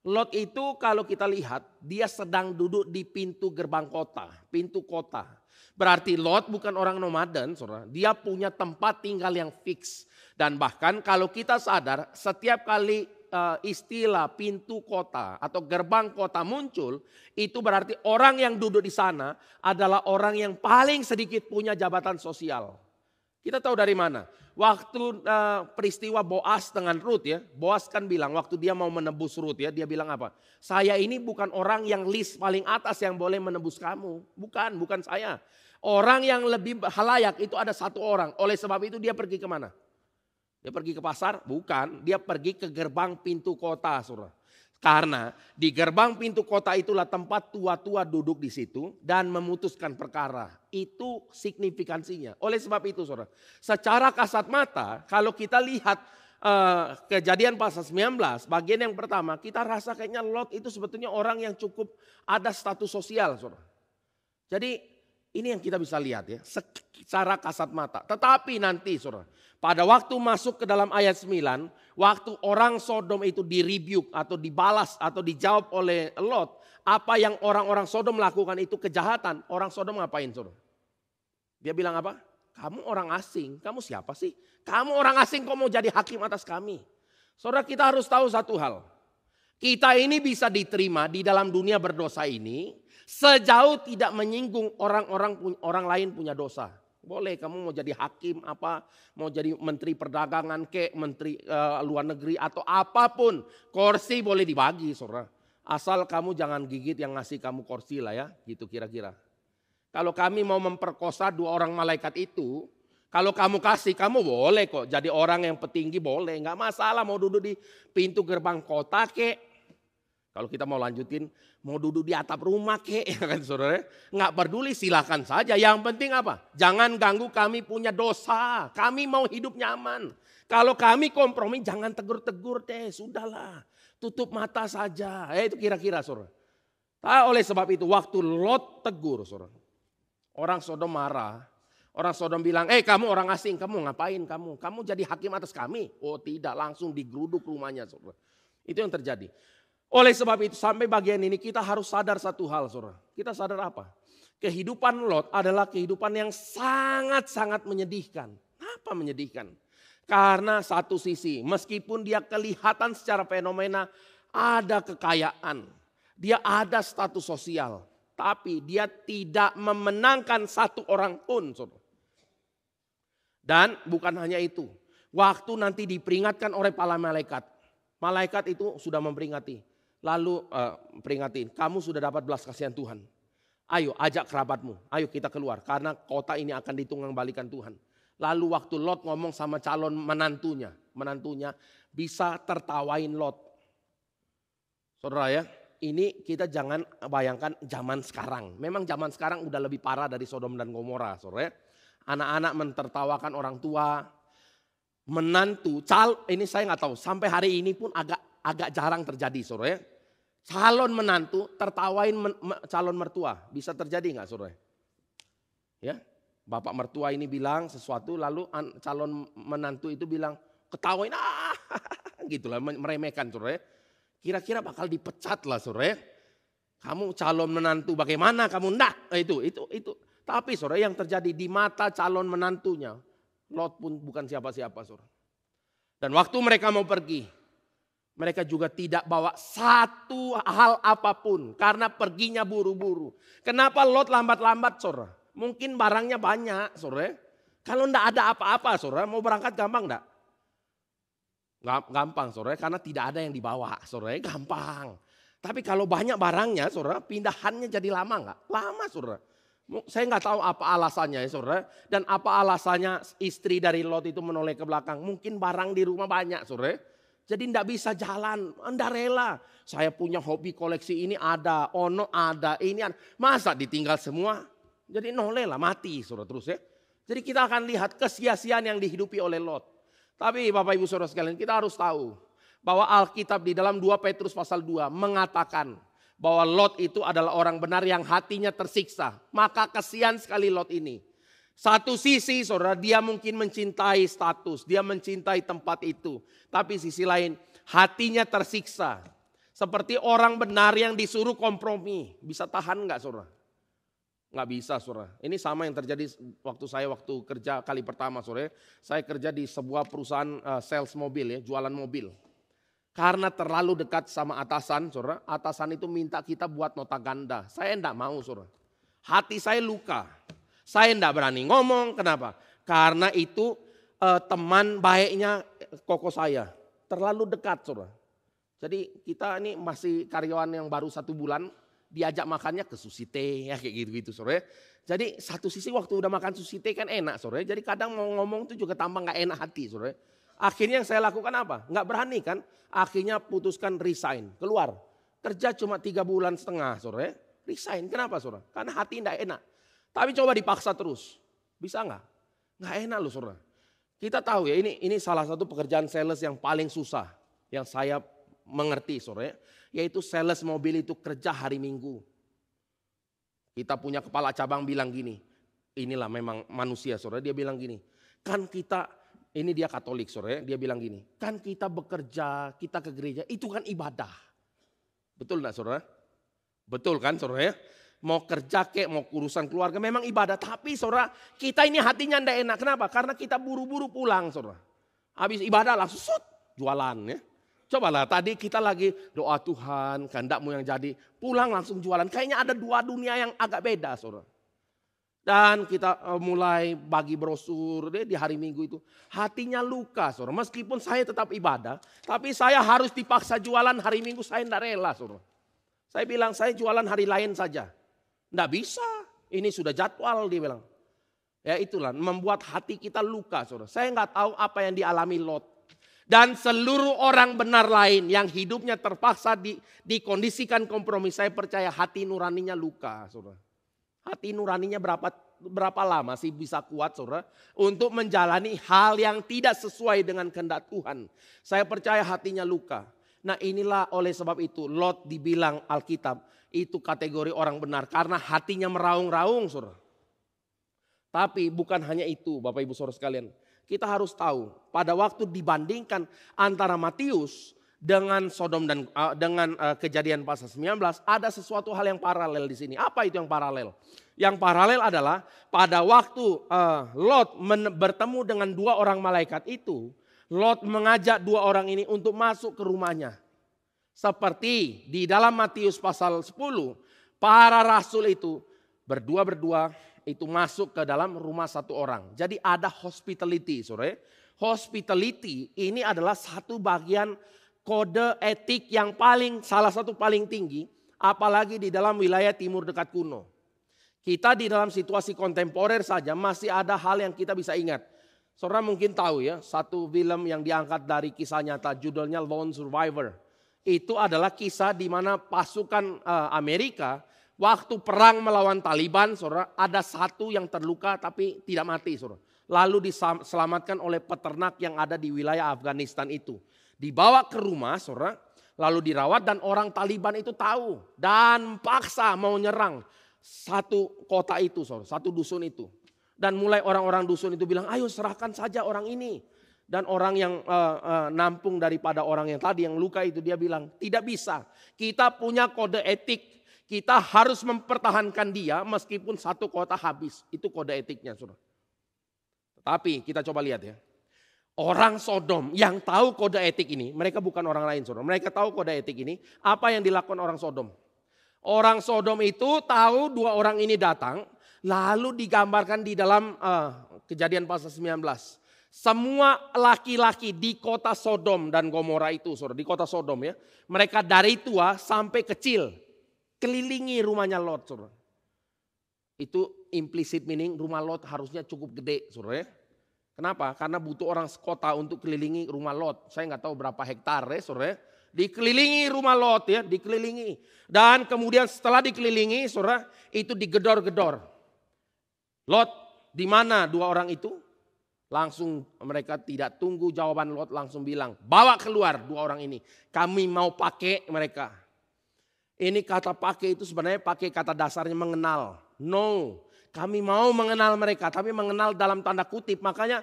Lot itu kalau kita lihat dia sedang duduk di pintu gerbang kota, pintu kota. Berarti Lot bukan orang nomaden, saudara. Dia punya tempat tinggal yang fix. Dan bahkan kalau kita sadar setiap kali istilah pintu kota atau gerbang kota muncul, itu berarti orang yang duduk di sana adalah orang yang paling sedikit punya jabatan sosial. Kita tahu dari mana? Waktu peristiwa Boas dengan Ruth ya, Boas kan bilang waktu dia mau menebus Ruth ya, dia bilang apa? Saya ini bukan orang yang list paling atas yang boleh menebus kamu. Bukan saya. Orang yang lebih halayak itu ada satu orang. Oleh sebab itu dia pergi kemana? Dia pergi ke pasar? Bukan. Dia pergi ke gerbang pintu kota, saudara. Karena di gerbang pintu kota itulah tempat tua-tua duduk di situ dan memutuskan perkara. Itu signifikansinya. Oleh sebab itu saudara, secara kasat mata kalau kita lihat Kejadian pasal 19 bagian yang pertama, kita rasa kayaknya Lot itu sebetulnya orang yang cukup ada status sosial saudara. Jadi ini yang kita bisa lihat ya secara kasat mata. Tetapi nanti saudara, pada waktu masuk ke dalam ayat 9, waktu orang Sodom itu direbuke atau dibalas atau dijawab oleh Lot, apa yang orang-orang Sodom lakukan itu kejahatan. Orang Sodom ngapain saudara? Dia bilang apa? Kamu orang asing, kamu siapa sih? Kamu orang asing kok mau jadi hakim atas kami? Saudara, kita harus tahu satu hal. Kita ini bisa diterima di dalam dunia berdosa ini sejauh tidak menyinggung orang lain punya dosa. Boleh kamu mau jadi hakim apa, mau jadi menteri perdagangan kek, menteri luar negeri atau apapun. Kursi boleh dibagi saudara. Asal kamu jangan gigit yang ngasih kamu kursi lah ya, gitu kira-kira. Kalau kami mau memperkosa 2 orang malaikat itu, kalau kamu kasih kamu boleh kok jadi orang yang petinggi boleh. Gak masalah mau duduk di pintu gerbang kota kek. Kalau kita mau lanjutin, mau duduk di atap rumah kek, kan saudara, nggak peduli silakan saja. Yang penting apa? Jangan ganggu kami punya dosa. Kami mau hidup nyaman. Kalau kami kompromi, jangan tegur-tegur deh, sudahlah, tutup mata saja. Itu kira-kira saudara. Oleh sebab itu, waktu Lot tegur saudara, orang Sodom marah. Orang Sodom bilang, kamu orang asing, kamu ngapain kamu? Kamu jadi hakim atas kami? Oh tidak, langsung digeruduk rumahnya saudara. Itu yang terjadi. Oleh sebab itu sampai bagian ini kita harus sadar satu hal saudara. Kita sadar apa? Kehidupan Lot adalah kehidupan yang sangat-sangat menyedihkan. Apa menyedihkan? Karena satu sisi meskipun dia kelihatan secara fenomena ada kekayaan. Dia ada status sosial. Tapi dia tidak memenangkan satu orang pun saudara. Dan bukan hanya itu. Waktu nanti diperingatkan oleh para malaikat. Malaikat itu sudah memperingati. Lalu peringatin, kamu sudah dapat belas kasihan Tuhan. Ayo ajak kerabatmu, ayo kita keluar. Karena kota ini akan ditunggang balikan Tuhan. Lalu waktu Lot ngomong sama calon menantunya bisa tertawain Lot. Saudara ya, ini kita jangan bayangkan zaman sekarang. Memang zaman sekarang udah lebih parah dari Sodom dan Gomora. Saudara ya. Anak-anak mentertawakan orang tua. Menantu, ini saya nggak tahu. Sampai hari ini pun agak jarang terjadi saudara ya. Calon menantu tertawain calon mertua. Bisa terjadi nggak saudara? Ya, bapak mertua ini bilang sesuatu lalu calon menantu itu bilang ketawain gitulah meremehkan saudara ya. Kira-kira bakal dipecat lah saudara ya. Kamu calon menantu bagaimana kamu enggak? Itu. Tapi saudara yang terjadi di mata calon menantunya, Lot pun bukan siapa-siapa saudara. Dan waktu mereka mau pergi, mereka juga tidak bawa satu hal apapun karena perginya buru-buru. Kenapa Lot lambat-lambat saudara? Mungkin barangnya banyak saudara. Kalau enggak ada apa-apa saudara, mau berangkat gampang enggak? Gampang saudara, karena tidak ada yang dibawa saudara, gampang. Tapi kalau banyak barangnya saudara, pindahannya jadi lama enggak? Lama saudara. Saya nggak tahu apa alasannya ya saudara. Dan apa alasannya istri dari Lot itu menoleh ke belakang. Mungkin barang di rumah banyak saudara. Jadi tidak bisa jalan, Anda rela. Saya punya hobi koleksi ini ada, ono ada, ini ada. Masa ditinggal semua? Jadi noleh lah, mati saudara terus ya. Jadi kita akan lihat kesia-siaan yang dihidupi oleh Lot. Tapi Bapak Ibu Saudara sekalian, kita harus tahu bahwa Alkitab di dalam 2 Petrus pasal 2 mengatakan bahwa Lot itu adalah orang benar yang hatinya tersiksa. Maka kasihan sekali Lot ini. Satu sisi saudara, dia mungkin mencintai status, dia mencintai tempat itu. Tapi sisi lain hatinya tersiksa. Seperti orang benar yang disuruh kompromi. Bisa tahan enggak saudara? Nggak bisa saudara. Ini sama yang terjadi waktu kerja kali pertama saudara. Saya kerja di sebuah perusahaan sales mobil ya, jualan mobil. Karena terlalu dekat sama atasan saudara. Atasan itu minta kita buat nota ganda. Saya enggak mau saudara. Hati saya luka. Saya enggak berani ngomong. Kenapa? Karena itu teman baiknya koko saya. Terlalu dekat saudara. Jadi kita ini masih karyawan yang baru 1 bulan. Diajak makannya ke sushi teh ya kayak gitu-gitu saudara. Jadi satu sisi waktu udah makan sushi teh kan enak saudara. Jadi kadang mau ngomong itu juga tambah gak enak hati saudara. Akhirnya yang saya lakukan apa? Nggak berani kan? Akhirnya putuskan resign, keluar. Kerja cuma 3,5 bulan saudara. Resign, kenapa saudara? Karena hati nggak enak. Tapi coba dipaksa terus. Bisa nggak? Nggak enak loh saudara. Kita tahu ya ini salah satu pekerjaan sales yang paling susah. Yang saya mengerti saudara. Yaitu sales mobil itu kerja hari Minggu. Kita punya kepala cabang bilang gini. Inilah memang manusia saudara. Dia bilang gini. Kan kita... Ini dia Katolik saudara, dia bilang gini, kan kita bekerja, kita ke gereja, itu kan ibadah. Betul enggak saudara? Betul kan saudara ya? Mau kerja kek, mau urusan keluarga memang ibadah. Tapi saudara, kita ini hatinya enggak enak. Kenapa? Karena kita buru-buru pulang saudara. Habis ibadah langsung jualan ya. Cobalah tadi kita lagi doa Tuhan, kehendakmu yang jadi. Pulang langsung jualan. Kayaknya ada 2 dunia yang agak beda saudara. Dan kita mulai bagi brosur di hari Minggu itu. Hatinya luka saudara. Meskipun saya tetap ibadah. Tapi saya harus dipaksa jualan hari Minggu. Saya tidak rela saudara. Saya bilang saya jualan hari lain saja. Tidak bisa. Ini sudah jadwal dia bilang. Ya itulah membuat hati kita luka saudara. Saya nggak tahu apa yang dialami Lot. Dan seluruh orang benar lain yang hidupnya terpaksa dikondisikan kompromi. Saya percaya hati nuraninya luka saudara. Hati nuraninya berapa lama sih bisa kuat saudara untuk menjalani hal yang tidak sesuai dengan kehendak Tuhan. Saya percaya hatinya luka. Nah inilah oleh sebab itu Lot dibilang Alkitab itu kategori orang benar karena hatinya meraung-raung saudara. Tapi bukan hanya itu Bapak Ibu saudara sekalian. Kita harus tahu pada waktu dibandingkan antara Matius dengan Sodom dan dengan Kejadian pasal 19 ada sesuatu hal yang paralel di sini. Apa itu yang paralel? Yang paralel adalah pada waktu Lot bertemu dengan 2 orang malaikat itu, Lot mengajak 2 orang ini untuk masuk ke rumahnya. Seperti di dalam Matius pasal 10, para rasul itu berdua itu masuk ke dalam rumah 1 orang. Jadi ada hospitality, saudara. Hospitality ini adalah satu bagian kode etik yang salah satu paling tinggi, apalagi di dalam wilayah timur dekat kuno. Kita di dalam situasi kontemporer saja masih ada hal yang kita bisa ingat. Saudara mungkin tahu ya, satu film yang diangkat dari kisah nyata judulnya Lone Survivor. Itu adalah kisah di mana pasukan Amerika waktu perang melawan Taliban, saudara, ada 1 yang terluka tapi tidak mati, saudara. Lalu diselamatkan oleh peternak yang ada di wilayah Afghanistan itu. Dibawa ke rumah saudara, lalu dirawat dan orang Taliban itu tahu dan paksa mau nyerang 1 kota itu saudara, 1 dusun itu. Dan mulai orang-orang dusun itu bilang ayo serahkan saja orang ini. Dan orang yang nampung daripada orang yang tadi yang luka itu dia bilang tidak bisa. Kita punya kode etik, kita harus mempertahankan dia meskipun 1 kota habis. Itu kode etiknya saudara. Tapi kita coba lihat ya. Orang Sodom yang tahu kode etik ini, mereka bukan orang lain saudara. Mereka tahu kode etik ini, apa yang dilakukan orang Sodom. Orang Sodom itu tahu 2 orang ini datang, lalu digambarkan di dalam Kejadian pasal 19. Semua laki-laki di kota Sodom dan Gomora itu saudara, di kota Sodom ya. Mereka dari tua sampai kecil, kelilingi rumahnya Lot saudara. Itu implicit meaning rumah Lot harusnya cukup gede, saudara. Kenapa? Karena butuh orang sekota untuk kelilingi rumah Lot. Saya nggak tahu berapa hektar ya, saudara. Dikelilingi rumah Lot ya, dikelilingi. Dan kemudian setelah dikelilingi, saudara, itu digedor-gedor. Lot, di mana dua orang itu? Langsung mereka tidak tunggu jawaban Lot, langsung bilang, bawa keluar dua orang ini. Kami mau pakai mereka. Ini kata pakai itu sebenarnya pakai kata dasarnya mengenal. No, kami mau mengenal mereka, tapi mengenal dalam tanda kutip. Makanya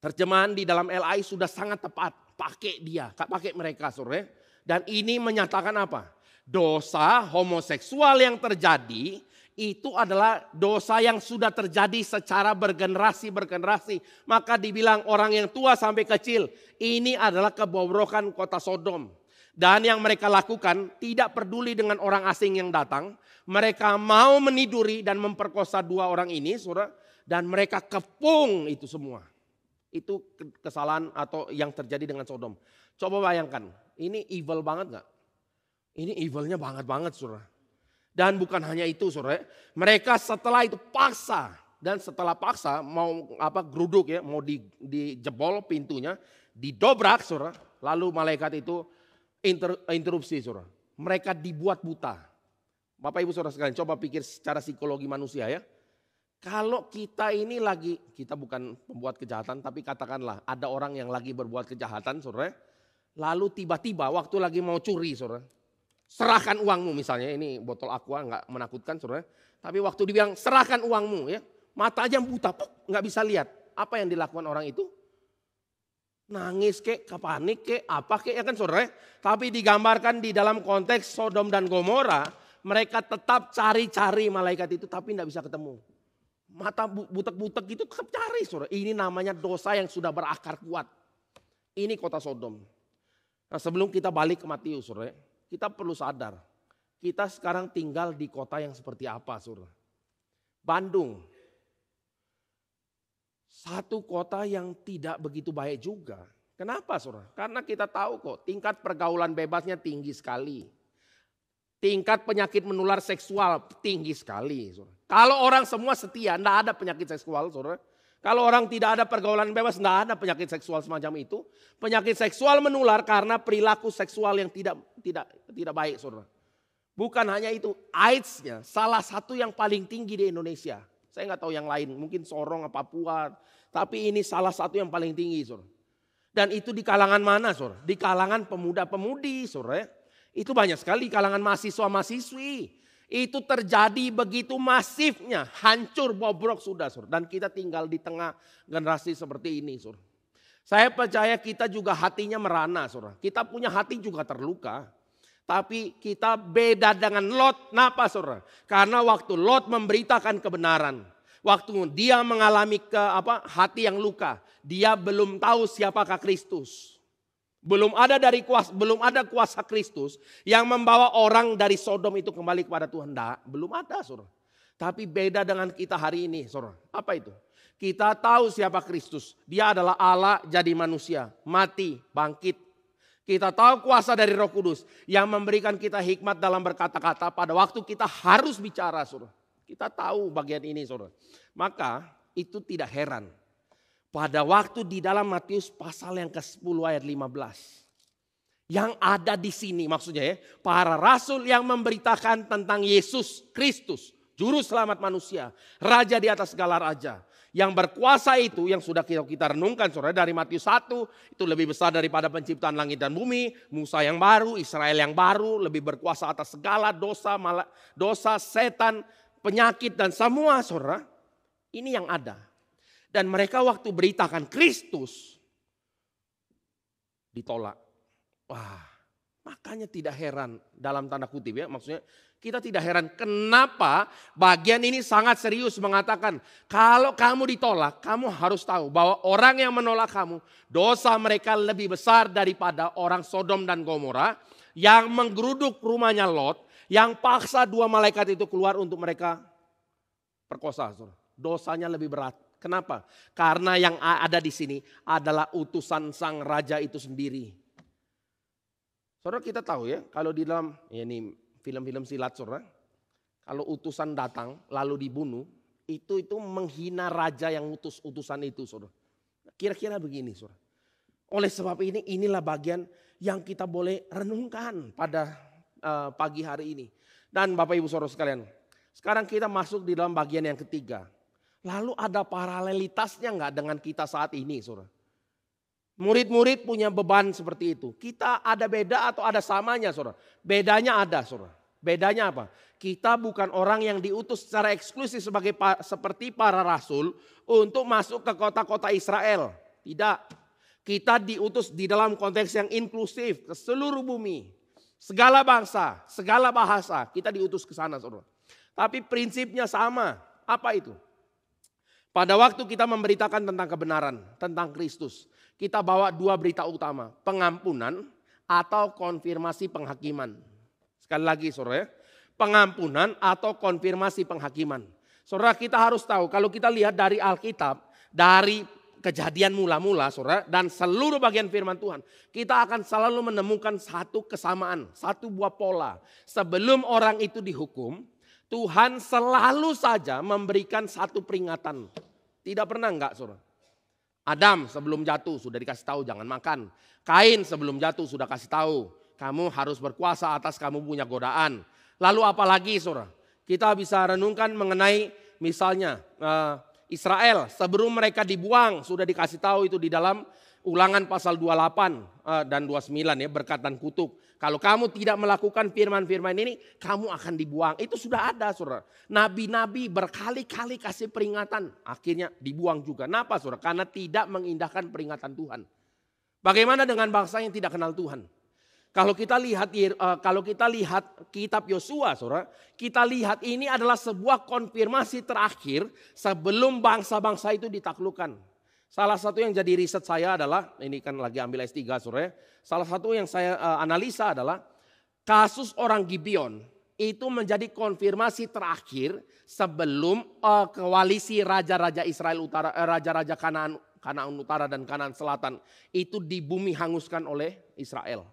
terjemahan di dalam LI sudah sangat tepat. Pakai dia, pakai mereka, saudara. Dan ini menyatakan apa? Dosa homoseksual yang terjadi itu adalah dosa yang sudah terjadi secara bergenerasi. Maka dibilang orang yang tua sampai kecil, ini adalah kebobrokan kota Sodom. Dan yang mereka lakukan tidak peduli dengan orang asing yang datang. Mereka mau meniduri dan memperkosa dua orang ini, saudara. Dan mereka kepung itu semua. Itu kesalahan atau yang terjadi dengan Sodom. Coba bayangkan, ini evil banget gak? Ini evilnya banget saudara. Dan bukan hanya itu saudara. Mereka setelah itu paksa. Dan setelah paksa mau geruduk ya, mau dijebol pintunya. Didobrak saudara. Lalu malaikat itu interupsi saudara. Mereka dibuat buta. Bapak ibu saudara sekalian coba pikir secara psikologi manusia ya. Kalau kita ini kita bukan pembuat kejahatan tapi katakanlah ada orang yang lagi berbuat kejahatan saudara. Lalu tiba-tiba waktu lagi mau curi saudara. Serahkan uangmu misalnya, ini botol aqua gak menakutkan saudara. Tapi waktu dibilang serahkan uangmu ya. Mata aja buta, gak bisa lihat. Apa yang dilakukan orang itu? Nangis kek, panik kek, apa kek ya kan saudara. Tapi digambarkan di dalam konteks Sodom dan Gomora, mereka tetap cari-cari malaikat itu tapi tidak bisa ketemu. Mata butek-butek itu tetap cari saudara. Ini namanya dosa yang sudah berakar kuat. Ini kota Sodom. Nah sebelum kita balik ke Matius saudara, kita perlu sadar. Kita sekarang tinggal di kota yang seperti apa saudara. Bandung. Satu kota yang tidak begitu baik juga. Kenapa saudara? Karena kita tahu kok tingkat pergaulan bebasnya tinggi sekali. Tingkat penyakit menular seksual tinggi sekali. Saudara. Kalau orang semua setia, tidak ada penyakit seksual saudara. Kalau orang tidak ada pergaulan bebas, tidak ada penyakit seksual semacam itu. Penyakit seksual menular karena perilaku seksual yang tidak baik saudara. Bukan hanya itu, AIDS-nya salah satu yang paling tinggi di Indonesia. Saya nggak tahu yang lain, mungkin Sorong, Papua. Tapi ini salah satu yang paling tinggi, saudara. Dan itu di kalangan mana, saudara? Di kalangan pemuda-pemudi, saudara. Itu banyak sekali di kalangan mahasiswa-mahasiswi. Itu terjadi begitu masifnya, hancur bobrok sudah, saudara. Dan kita tinggal di tengah generasi seperti ini, saudara. Saya percaya kita juga hatinya merana, saudara. Kita punya hati juga terluka. Tapi kita beda dengan Lot. Kenapa saudara? Karena waktu Lot memberitakan kebenaran. Waktu dia mengalami hati yang luka. Dia belum tahu siapakah Kristus. Belum ada kuasa Kristus yang membawa orang dari Sodom itu kembali kepada Tuhan. Belum ada saudara. Tapi beda dengan kita hari ini saudara. Apa itu? Kita tahu siapa Kristus. Dia adalah Allah jadi manusia. Mati, bangkit. Kita tahu kuasa dari Roh Kudus yang memberikan kita hikmat dalam berkata-kata pada waktu kita harus bicara, saudara. Kita tahu bagian ini, saudara. Maka itu tidak heran. Pada waktu di dalam Matius pasal yang ke-10 ayat 15. Yang ada di sini maksudnya ya, para rasul yang memberitakan tentang Yesus Kristus, juru selamat manusia, raja di atas segala raja. Yang berkuasa itu yang sudah kita renungkan saudara dari Matius 1 itu lebih besar daripada penciptaan langit dan bumi. Musa yang baru, Israel yang baru lebih berkuasa atas segala dosa, setan, penyakit dan semua saudara. Ini yang ada. Dan mereka waktu beritakan Kristus ditolak. Wah, makanya tidak heran dalam tanda kutip ya maksudnya. Kita tidak heran kenapa bagian ini sangat serius mengatakan kalau kamu ditolak kamu harus tahu bahwa orang yang menolak kamu dosa mereka lebih besar daripada orang Sodom dan Gomora yang menggeruduk rumahnya Lot yang paksa dua malaikat itu keluar untuk mereka perkosa. Dosanya lebih berat. Kenapa? Karena yang ada di sini adalah utusan sang raja itu sendiri. Saudara kita tahu ya kalau di dalam ini film-film silat saudara. Kalau utusan datang lalu dibunuh, itu menghina raja yang utus utusan itu, saudara. Kira-kira begini, saudara. Oleh sebab ini, inilah bagian yang kita boleh renungkan pada pagi hari ini. Dan Bapak Ibu Saudara sekalian, sekarang kita masuk di dalam bagian yang ketiga. Lalu ada paralelitasnya enggak dengan kita saat ini, saudara? Murid-murid punya beban seperti itu. Kita ada beda atau ada samanya, saudara? Bedanya ada, saudara. Bedanya apa? Kita bukan orang yang diutus secara eksklusif seperti para rasul untuk masuk ke kota-kota Israel. Tidak. Kita diutus di dalam konteks yang inklusif ke seluruh bumi. Segala bangsa, segala bahasa, kita diutus ke sana, saudara. Tapi prinsipnya sama. Apa itu? Pada waktu kita memberitakan tentang kebenaran, tentang Kristus, kita bawa dua berita utama, pengampunan atau konfirmasi penghakiman. Sekali lagi, saudara, pengampunan atau konfirmasi penghakiman. Saudara, kita harus tahu kalau kita lihat dari Alkitab, dari Kejadian mula-mula, saudara, dan seluruh bagian firman Tuhan, kita akan selalu menemukan satu kesamaan, satu buah pola. Sebelum orang itu dihukum, Tuhan selalu saja memberikan satu peringatan. Tidak pernah enggak, saudara. Adam sebelum jatuh sudah dikasih tahu jangan makan. Kain sebelum jatuh sudah kasih tahu, kamu harus berkuasa atas kamu punya godaan. Lalu apalagi, saudara? Kita bisa renungkan mengenai misalnya Israel sebelum mereka dibuang sudah dikasih tahu itu di dalam Ulangan pasal 28 dan 29 ya, berkat dan kutuk. Kalau kamu tidak melakukan firman-firman ini, kamu akan dibuang. Itu sudah ada, saudara. Nabi-nabi berkali-kali kasih peringatan, akhirnya dibuang juga. Kenapa, saudara? Karena tidak mengindahkan peringatan Tuhan. Bagaimana dengan bangsa yang tidak kenal Tuhan? Kalau kita lihat kitab Yosua, saudara, kita lihat ini adalah sebuah konfirmasi terakhir sebelum bangsa-bangsa itu ditaklukkan. Salah satu yang jadi riset saya adalah, ini kan lagi ambil S3, saudara. Salah satu yang saya analisa adalah kasus orang Gibeon itu menjadi konfirmasi terakhir sebelum koalisi raja-raja Israel utara, raja-raja Kanaan utara dan Kanaan selatan itu di bumi hanguskan oleh Israel.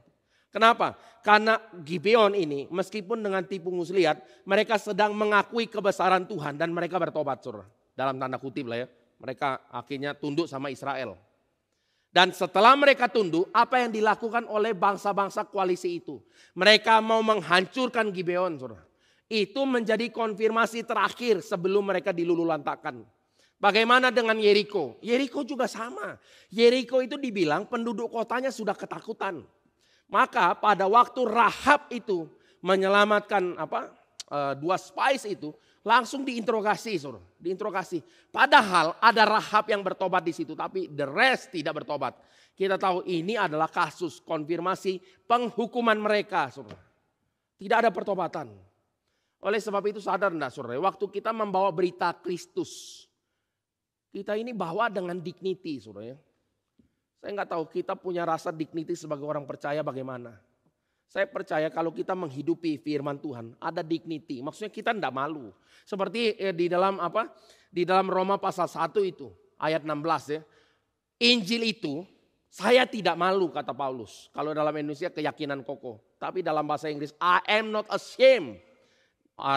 Kenapa? Karena Gibeon ini meskipun dengan tipu muslihat, mereka sedang mengakui kebesaran Tuhan dan mereka bertobat, saudara. Dalam tanda kutip lah ya. Mereka akhirnya tunduk sama Israel. Dan setelah mereka tunduk, apa yang dilakukan oleh bangsa-bangsa koalisi itu? Mereka mau menghancurkan Gibeon, saudara. Itu menjadi konfirmasi terakhir sebelum mereka dilululantakkan. Bagaimana dengan Yeriko? Yeriko juga sama. Yeriko itu dibilang penduduk kotanya sudah ketakutan. Maka pada waktu Rahab itu menyelamatkan dua spies itu, langsung diinterogasi, saudara. Diinterogasi. Padahal ada Rahab yang bertobat di situ, tapi the rest tidak bertobat. Kita tahu ini adalah kasus konfirmasi penghukuman mereka, saudara. Tidak ada pertobatan. Oleh sebab itu sadar enggak, saudara, waktu kita membawa berita Kristus, kita ini bawa dengan dignity, saudara. Saya nggak tahu kita punya rasa dignity sebagai orang percaya bagaimana. Saya percaya kalau kita menghidupi firman Tuhan ada dignity. Maksudnya kita tidak malu. Seperti di dalam Di dalam Roma pasal 1 itu ayat 16 ya. Injil itu saya tidak malu kata Paulus. Kalau dalam Indonesia keyakinan kokoh. Tapi dalam bahasa Inggris I am not ashamed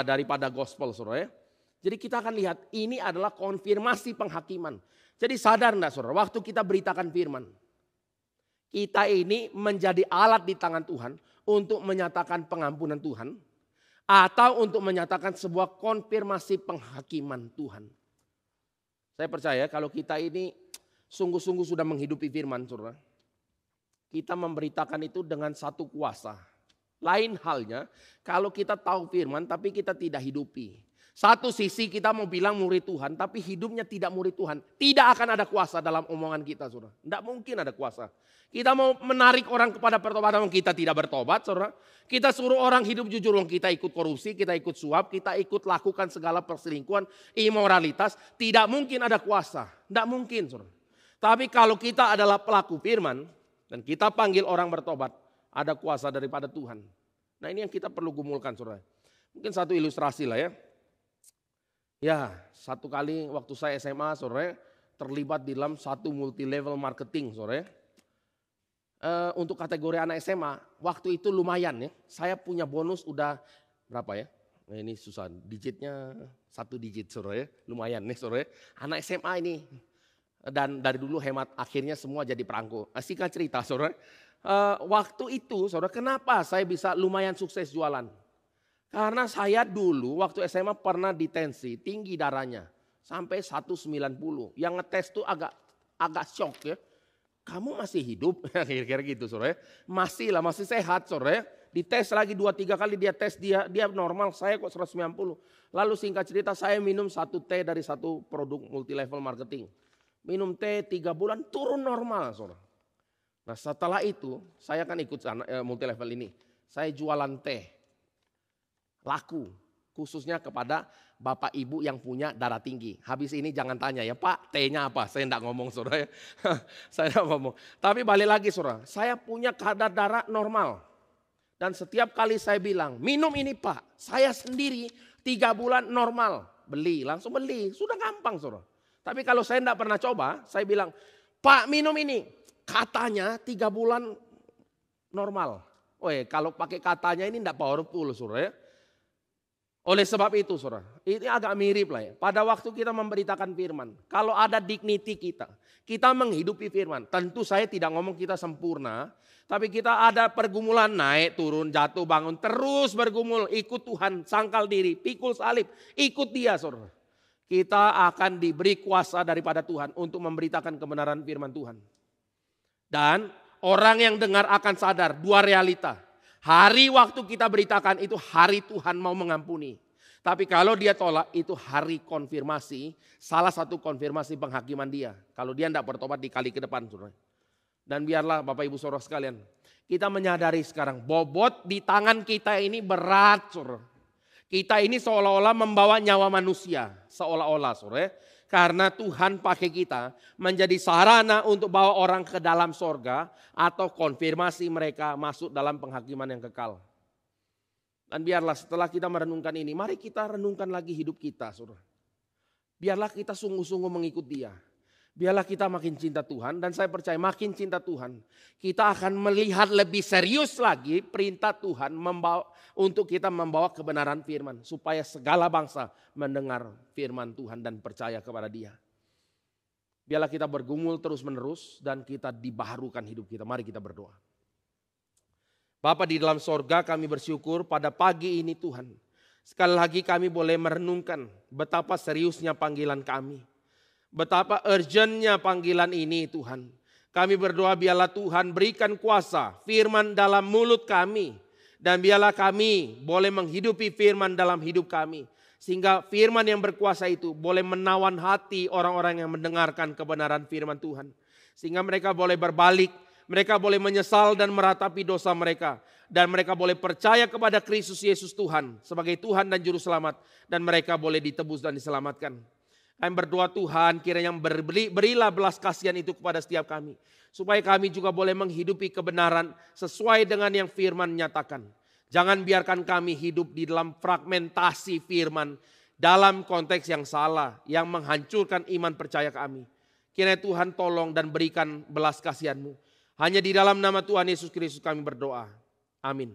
daripada gospel, saudara ya. Jadi kita akan lihat ini adalah konfirmasi penghakiman. Jadi sadar enggak, saudara, waktu kita beritakan firman, kita ini menjadi alat di tangan Tuhan untuk menyatakan pengampunan Tuhan atau untuk menyatakan sebuah konfirmasi penghakiman Tuhan. Saya percaya kalau kita ini sungguh-sungguh sudah menghidupi firman, saudara, kita memberitakan itu dengan satu kuasa. Lain halnya kalau kita tahu firman tapi kita tidak hidupi. Satu sisi kita mau bilang murid Tuhan, tapi hidupnya tidak murid Tuhan. Tidak akan ada kuasa dalam omongan kita, saudara. Tidak mungkin ada kuasa. Kita mau menarik orang kepada pertobatan, kita tidak bertobat, saudara. Kita suruh orang hidup jujur, kita ikut korupsi, kita ikut suap, kita ikut lakukan segala perselingkuhan, imoralitas. Tidak mungkin ada kuasa. Tidak mungkin, saudara. Tapi kalau kita adalah pelaku firman, dan kita panggil orang bertobat, ada kuasa daripada Tuhan. Nah ini yang kita perlu gumulkan, saudara. Mungkin satu ilustrasi lah ya. Ya, satu kali waktu saya SMA, saudara, terlibat di dalam satu multi level marketing, saudara. Untuk kategori anak SMA, waktu itu lumayan ya. Saya punya bonus udah berapa ya? Nah, ini susah, digitnya 1 digit saudara ya, lumayan nih saudara ya. Anak SMA ini. Dan dari dulu hemat, akhirnya semua jadi perangko. Singkat cerita saudara, waktu itu saudara, kenapa saya bisa lumayan sukses jualan? Karena saya dulu waktu SMA pernah ditensi, tinggi darahnya sampai 190. Yang ngetes tuh agak shock ya. Kamu masih hidup? Kira-kira gitu saudara ya. Masih lah, masih sehat saudara ya. Dites lagi 2-3 kali dia tes, dia normal, saya kok 190. Lalu singkat cerita saya minum 1 teh dari 1 produk multi level marketing. Minum teh 3 bulan turun normal saudara. Nah setelah itu saya kan ikut multi level ini. Saya jualan teh. Laku. Khususnya kepada bapak ibu yang punya darah tinggi. Habis ini jangan tanya ya Pak tehnya apa. Saya enggak ngomong saudara ya. Saya enggak ngomong. Tapi balik lagi saudara. Saya punya kadar darah normal. Dan setiap kali saya bilang minum ini Pak. Saya sendiri 3 bulan normal. Beli, langsung beli. Sudah gampang saudara. Tapi kalau saya enggak pernah coba, saya bilang, Pak minum ini. Katanya 3 bulan normal. Kalau pakai katanya ini enggak powerful saudara ya. Oleh sebab itu saudara, ini agak mirip lah ya. Pada waktu kita memberitakan firman, kalau ada dignity kita menghidupi firman. Tentu saya tidak ngomong kita sempurna, tapi kita ada pergumulan naik, turun, jatuh, bangun. Terus bergumul, ikut Tuhan, sangkal diri, pikul salib, ikut dia saudara. Kita akan diberi kuasa daripada Tuhan untuk memberitakan kebenaran firman Tuhan. Dan orang yang dengar akan sadar 2 realita. Hari waktu kita beritakan itu hari Tuhan mau mengampuni. Tapi kalau dia tolak itu hari konfirmasi. Salah satu konfirmasi penghakiman dia. Kalau dia tidak bertobat di kali ke depan. Saudara. Dan biarlah Bapak Ibu Saudara sekalian. Kita menyadari sekarang bobot di tangan kita ini berat. Saudara. Kita ini seolah-olah membawa nyawa manusia. Seolah-olah saudara. Karena Tuhan pakai kita menjadi sarana untuk bawa orang ke dalam sorga. Atau konfirmasi mereka masuk dalam penghakiman yang kekal. Dan biarlah setelah kita merenungkan ini, mari kita renungkan lagi hidup kita saudara. Biarlah kita sungguh-sungguh mengikut dia. Biarlah kita makin cinta Tuhan dan saya percaya makin cinta Tuhan. Kita akan melihat lebih serius lagi perintah Tuhan untuk kita membawa kebenaran firman. Supaya segala bangsa mendengar firman Tuhan dan percaya kepada dia. Biarlah kita bergumul terus menerus dan kita dibaharukan hidup kita. Mari kita berdoa. Bapa di dalam sorga kami bersyukur pada pagi ini Tuhan. Sekali lagi kami boleh merenungkan betapa seriusnya panggilan kami. Betapa urgentnya panggilan ini Tuhan. Kami berdoa biarlah Tuhan berikan kuasa firman dalam mulut kami. Dan biarlah kami boleh menghidupi firman dalam hidup kami. Sehingga firman yang berkuasa itu boleh menawan hati orang-orang yang mendengarkan kebenaran firman Tuhan. Sehingga mereka boleh berbalik, mereka boleh menyesal dan meratapi dosa mereka. Dan mereka boleh percaya kepada Kristus Yesus Tuhan sebagai Tuhan dan Juru Selamat. Dan mereka boleh ditebus dan diselamatkan. Kami berdoa Tuhan kiranya berilah belas kasihan itu kepada setiap kami. Supaya kami juga boleh menghidupi kebenaran sesuai dengan yang firman nyatakan. Jangan biarkan kami hidup di dalam fragmentasi firman. Dalam konteks yang salah. Yang menghancurkan iman percaya kami. Kiranya Tuhan tolong dan berikan belas kasihan-Mu. Hanya di dalam nama Tuhan Yesus Kristus kami berdoa. Amin.